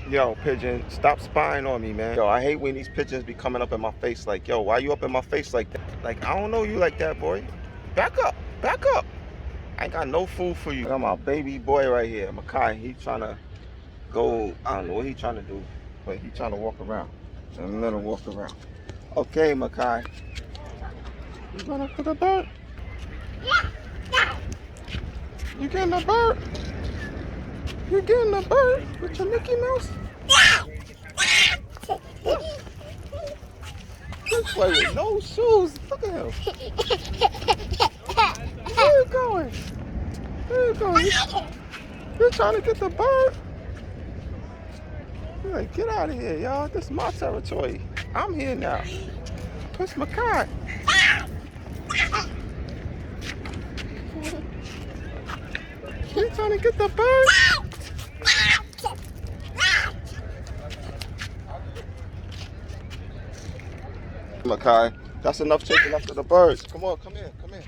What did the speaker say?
Yo, pigeon, stop spying on me, man. Yo, I hate when these pigeons be coming up in my face like, yo, why you up in my face like that? Like, I don't know you like that, boy. Back up, back up. I ain't got no food for you. I got my baby boy right here, Makai. He trying to go, I don't know what he trying to do, but he trying to walk around. And let him walk around. Okay, Makai. You going for the bird? You getting the bird? You getting the bird with your Mickey Mouse? This boy with no shoes. Look at him. Where you going? Where you going? You trying to get the bird? You're like, get out of here, y'all. This is my territory. I'm here now. Push Makai. You trying to get the bird? Makai, that's enough chasing after the birds. Come on, come here, come here.